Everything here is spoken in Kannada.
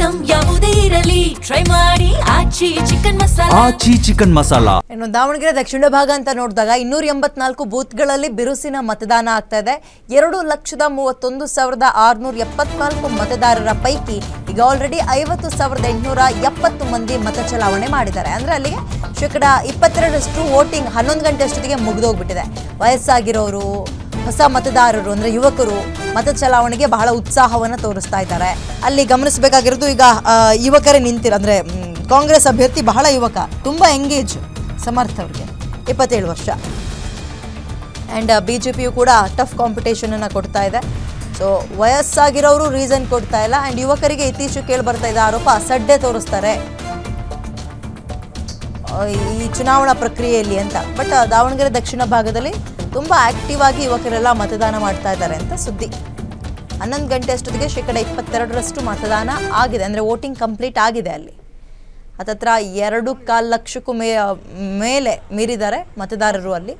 ಐಟಂ ಯಾವುದೇ ಇರಲಿ ಟ್ರೈ ಮಾಡಿ ಆಚಿ ಚಿಕನ್ ಮಸಾಲಾ. ಇನ್ನು ದಾವಣಗೆರೆ ದಕ್ಷಿಣ ಭಾಗ ಅಂತ ನೋಡಿದಾಗ 284 ಬೂತ್ಗಳಲ್ಲಿ ಬಿರುಸಿನ ಮತದಾನ ಆಗ್ತಾ ಇದೆ. 2,31,674 ಮತದಾರರ ಪೈಕಿ ಈಗ ಆಲ್ರೆಡಿ 50,870 ಮಂದಿ ಮತ ಚಲಾವಣೆ ಮಾಡಿದ್ದಾರೆ. ಅಂದ್ರೆ ಅಲ್ಲಿಗೆ 22% ವೋಟಿಂಗ್ 11 ಗಂಟೆ ಅಷ್ಟೊತ್ತಿಗೆ ಮುಗಿದೋಗ್ಬಿಟ್ಟಿದೆ. ವಯಸ್ಸಾಗಿರೋರು, ಹೊಸ ಮತದಾರರು ಅಂದ್ರೆ ಯುವಕರು ಮತ ಚಲಾವಣೆಗೆ ಬಹಳ ಉತ್ಸಾಹವನ್ನು ತೋರಿಸ್ತಾ ಇದ್ದಾರೆ. ಅಲ್ಲಿ ಗಮನಿಸಬೇಕಾಗಿರೋದು ಈಗ ಯುವಕರೇ ಅಂದ್ರೆ ಕಾಂಗ್ರೆಸ್ ಅಭ್ಯರ್ಥಿ ಬಹಳ ಯುವಕ, ತುಂಬ ಎಂಗೇಜ್, ಸಮರ್ಥ ಅವ್ರಿಗೆ 27 ವರ್ಷ. ಆ್ಯಂಡ್ BJPಯು ಕೂಡ ಟಫ್ ಕಾಂಪಿಟೇಷನ್ ಅನ್ನು ಕೊಡ್ತಾ ಇದೆ. ಸೊ ವಯಸ್ಸಾಗಿರೋರು ರೀಸನ್ ಕೊಡ್ತಾ ಇಲ್ಲ. ಆ್ಯಂಡ್ ಯುವಕರಿಗೆ ಇತ್ತೀಚೆಗೆ ಕೇಳಿ ಬರ್ತಾ ಇದೆ ಆರೋಪ, ಸಡ್ಡೆ ತೋರಿಸ್ತಾರೆ ಈ ಚುನಾವಣಾ ಪ್ರಕ್ರಿಯೆಯಲ್ಲಿ ಅಂತ. ಬಟ್ ದಾವಣಗೆರೆ ದಕ್ಷಿಣ ಭಾಗದಲ್ಲಿ ತುಂಬ ಆಕ್ಟಿವ್ ಆಗಿ ಯುವಕರೆಲ್ಲ ಮತದಾನ ಮಾಡ್ತಾ ಇದ್ದಾರೆ ಅಂತ ಸುದ್ದಿ. 11 ಗಂಟೆ ಅಷ್ಟೊತ್ತಿಗೆ 22% ಮತದಾನ ಆಗಿದೆ, ಅಂದರೆ ವೋಟಿಂಗ್ ಕಂಪ್ಲೀಟ್ ಆಗಿದೆ. ಅಲ್ಲಿ ಹತ್ತತ್ರ 2.25 ಲಕ್ಷಕ್ಕೂ ಮೇಲೆ ಮೀರಿದ್ದಾರೆ ಮತದಾರರು ಅಲ್ಲಿ.